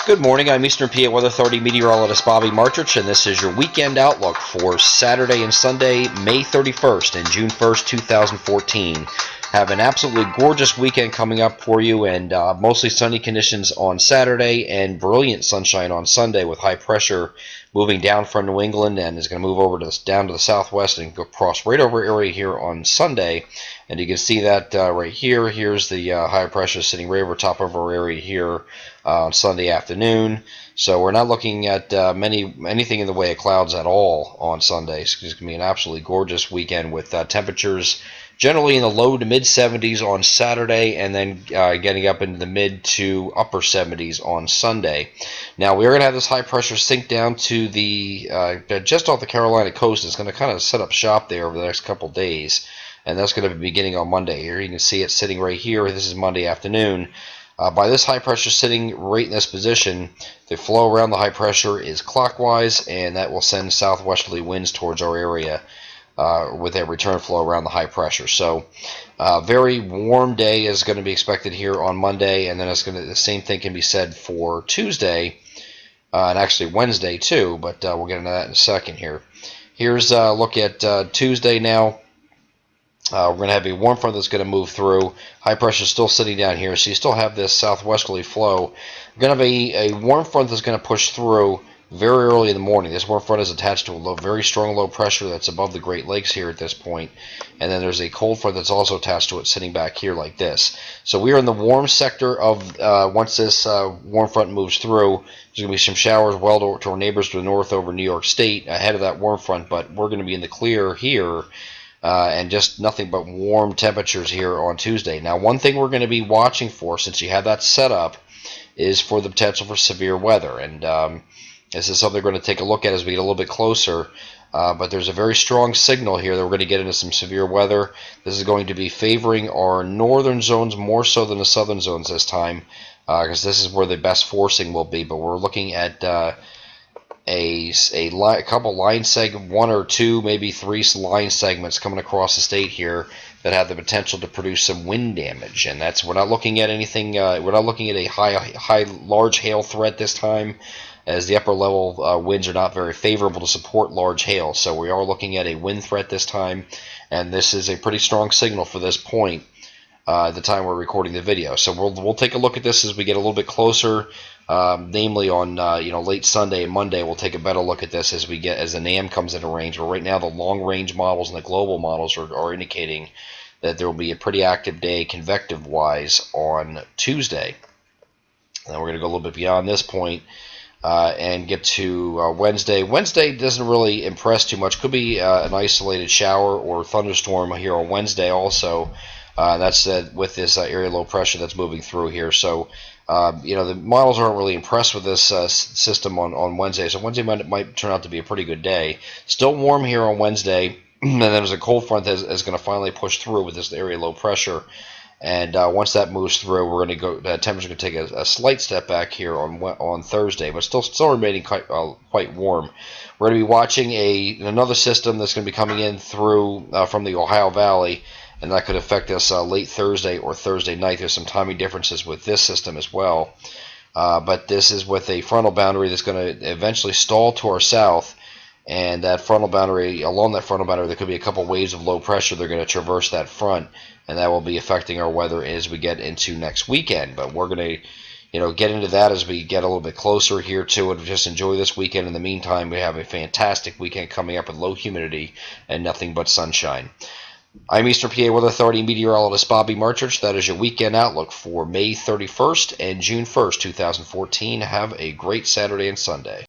Good morning. I'm Eastern PA Weather Authority meteorologist Bobby Martrich, and this is your weekend outlook for Saturday and Sunday, May 31st and June 1st, 2014. Have an absolutely gorgeous weekend coming up for you, and mostly sunny conditions on Saturday and brilliant sunshine on Sunday with high pressure moving down from New England and is going to move over down to the southwest and go cross right over area here on Sunday. And you can see that right here. Here's the high pressure sitting right over top of our area here on Sunday afternoon. So we're not looking at anything in the way of clouds at all on Sunday. It's going to be an absolutely gorgeous weekend with temperatures generally in the low to mid 70s on Saturday, and then getting up into the mid to upper 70s on Sunday. Now we are going to have this high pressure sink down to the just off the Carolina coast. It's going to kind of set up shop there over the next couple days, and that's going to be beginning on Monday. Here you can see it sitting right here. This is Monday afternoon. By this high pressure sitting right in this position, the flow around the high pressure is clockwise, and that will send southwesterly winds towards our area with a return flow around the high pressure. So very warm day is going to be expected here on Monday, and then the same thing can be said for Tuesday and actually Wednesday too, but we'll get into that in a second here. Here's a look at Tuesday now. We're going to have a warm front that's going to move through. High pressure is still sitting down here, so you still have this southwesterly flow. We're going to have a warm front that's going to push through very early in the morning. This warm front is attached to a very strong low pressure that's above the Great Lakes here at this point. And then there's a cold front that's also attached to it sitting back here like this. So we are in the warm sector of, once this warm front moves through, there's going to be some showers well to our neighbors to the north over New York State ahead of that warm front, but we're going to be in the clear here. And just nothing but warm temperatures here on Tuesday. Now, one thing we're going to be watching for, since you have that set up, is for the potential for severe weather. And this is something we're going to take a look at as we get a little bit closer. But there's a very strong signal here that we're going to get into some severe weather. This is going to be favoring our northern zones more so than the southern zones this time, because this is where the best forcing will be. But we're looking at a couple line segments, one or two, maybe three line segments coming across the state here that have the potential to produce some wind damage. And we're not looking at anything. We're not looking at a large hail threat this time, as the upper level winds are not very favorable to support large hail. So we are looking at a wind threat this time, and this is a pretty strong signal for this point at the time we're recording the video. So we'll take a look at this as we get a little bit closer. Namely on late Sunday and Monday, we'll take a better look at this as the NAM comes into range. But right now, the long range models and the global models are indicating that there will be a pretty active day convective wise on Tuesday. And then we're going to go a little bit beyond this point and get to Wednesday. Wednesday doesn't really impress too much. Could be an isolated shower or thunderstorm here on Wednesday also. That's with this area low pressure that's moving through here. So the models aren't really impressed with this system on Wednesday. So Wednesday might turn out to be a pretty good day. Still warm here on Wednesday, and then there's a cold front that is going to finally push through with this area low pressure. And once that moves through, we're going to go. Temperature's going to take a slight step back here on Thursday, but still remaining quite warm. We're going to be watching another system that's going to be coming in through from the Ohio Valley, and that could affect us late Thursday or Thursday night. There's some timing differences with this system as well. But this is with a frontal boundary that's going to eventually stall to our south. And that frontal boundary, along that frontal boundary, there could be a couple waves of low pressure. They're going to traverse that front, and that will be affecting our weather as we get into next weekend. But we're going to get into that as we get a little bit closer here to it. Just enjoy this weekend. In the meantime, we have a fantastic weekend coming up with low humidity and nothing but sunshine. I'm Eastern PA Weather Authority meteorologist Bobby Martrich. That is your weekend outlook for May 31st and June 1st, 2014. Have a great Saturday and Sunday.